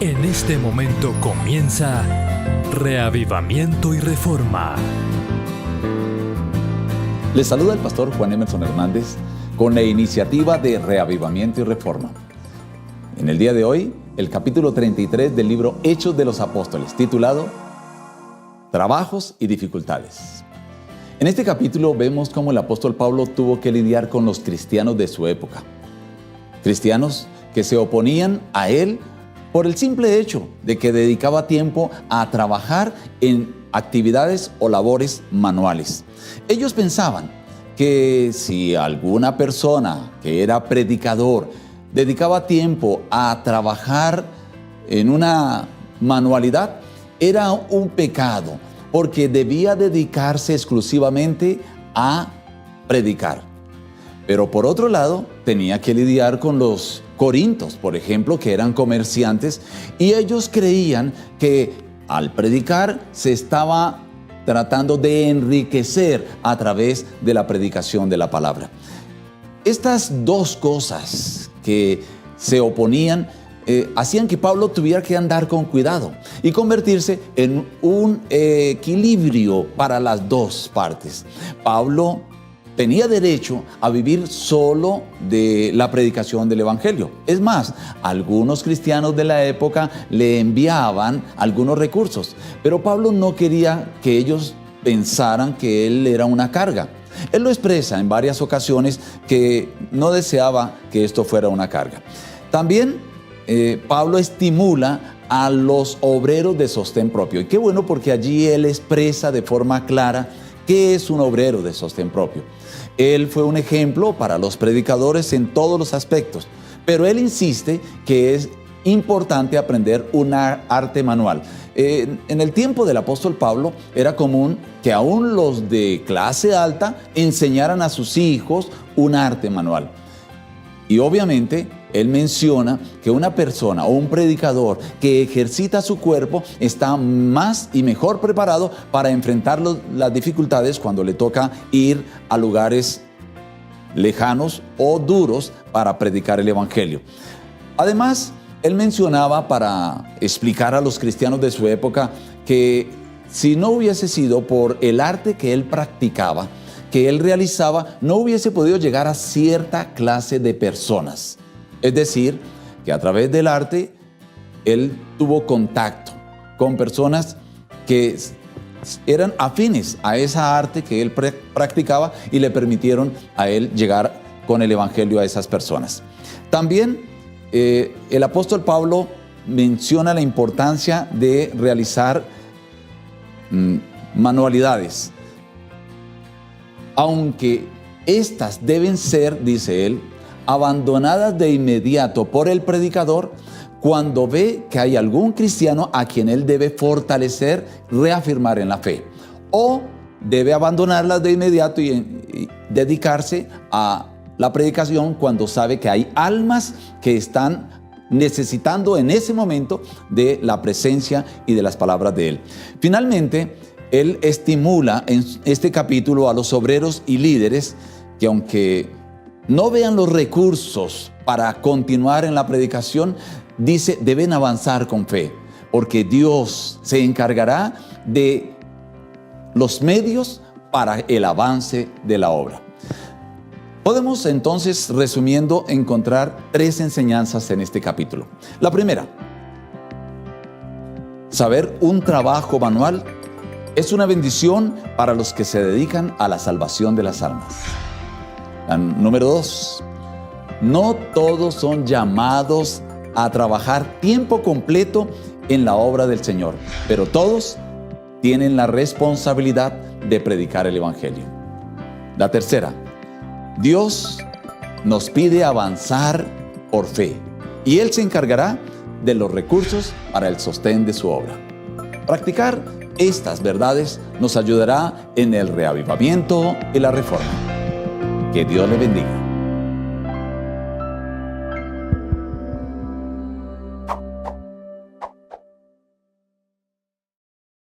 En este momento comienza Reavivamiento y Reforma. Les saluda el pastor Juan Emerson Hernández con la iniciativa de Reavivamiento y Reforma. En el día de hoy, el capítulo 33 del libro Hechos de los Apóstoles, titulado Trabajos y Dificultades. En este capítulo vemos cómo el apóstol Pablo tuvo que lidiar con los cristianos de su época. Cristianos que se oponían a él por el simple hecho de que dedicaba tiempo a trabajar en actividades o labores manuales. Ellos pensaban que si alguna persona que era predicador dedicaba tiempo a trabajar en una manualidad, era un pecado, porque debía dedicarse exclusivamente a predicar. Pero por otro lado, tenía que lidiar con los corintios, por ejemplo, que eran comerciantes, y ellos creían que al predicar se estaba tratando de enriquecer a través de la predicación de la palabra. Estas dos cosas que se oponían hacían que Pablo tuviera que andar con cuidado y convertirse en un equilibrio para las dos partes. Pablo tenía derecho a vivir solo de la predicación del evangelio. Es más, algunos cristianos de la época le enviaban algunos recursos, pero Pablo no quería que ellos pensaran que él era una carga. Él lo expresa en varias ocasiones que no deseaba que esto fuera una carga. También Pablo estimula a los obreros de sostén propio. Y qué bueno, porque allí él expresa de forma clara qué es un obrero de sostén propio. Él fue un ejemplo para los predicadores en todos los aspectos, pero él insiste que es importante aprender una arte manual. En el tiempo del apóstol Pablo era común que aún los de clase alta enseñaran a sus hijos un arte manual. Y obviamente él menciona que una persona o un predicador que ejercita su cuerpo está más y mejor preparado para enfrentar las dificultades cuando le toca ir a lugares lejanos o duros para predicar el evangelio. Además, él mencionaba, para explicar a los cristianos de su época, que si no hubiese sido por el arte que él practicaba, que él realizaba, no hubiese podido llegar a cierta clase de personas. Es decir, que a través del arte, él tuvo contacto con personas que eran afines a esa arte que él practicaba y le permitieron a él llegar con el evangelio a esas personas. También el apóstol Pablo menciona la importancia de realizar manualidades, aunque estas deben ser, dice él, abandonadas de inmediato por el predicador cuando ve que hay algún cristiano a quien él debe fortalecer, reafirmar en la fe, o debe abandonarlas de inmediato y dedicarse a la predicación cuando sabe que hay almas que están necesitando en ese momento de la presencia y de las palabras de él. Finalmente, él estimula en este capítulo a los obreros y líderes que, aunque no vean los recursos para continuar en la predicación, dice, deben avanzar con fe, porque Dios se encargará de los medios para el avance de la obra. Podemos entonces, resumiendo, encontrar tres enseñanzas en este capítulo. La primera, saber un trabajo manual es una bendición para los que se dedican a la salvación de las almas. La número dos, no todos son llamados a trabajar tiempo completo en la obra del Señor, pero todos tienen la responsabilidad de predicar el evangelio. La tercera, Dios nos pide avanzar por fe y Él se encargará de los recursos para el sostén de su obra. Practicar estas verdades nos ayudará en el reavivamiento y la reforma. Que Dios le bendiga.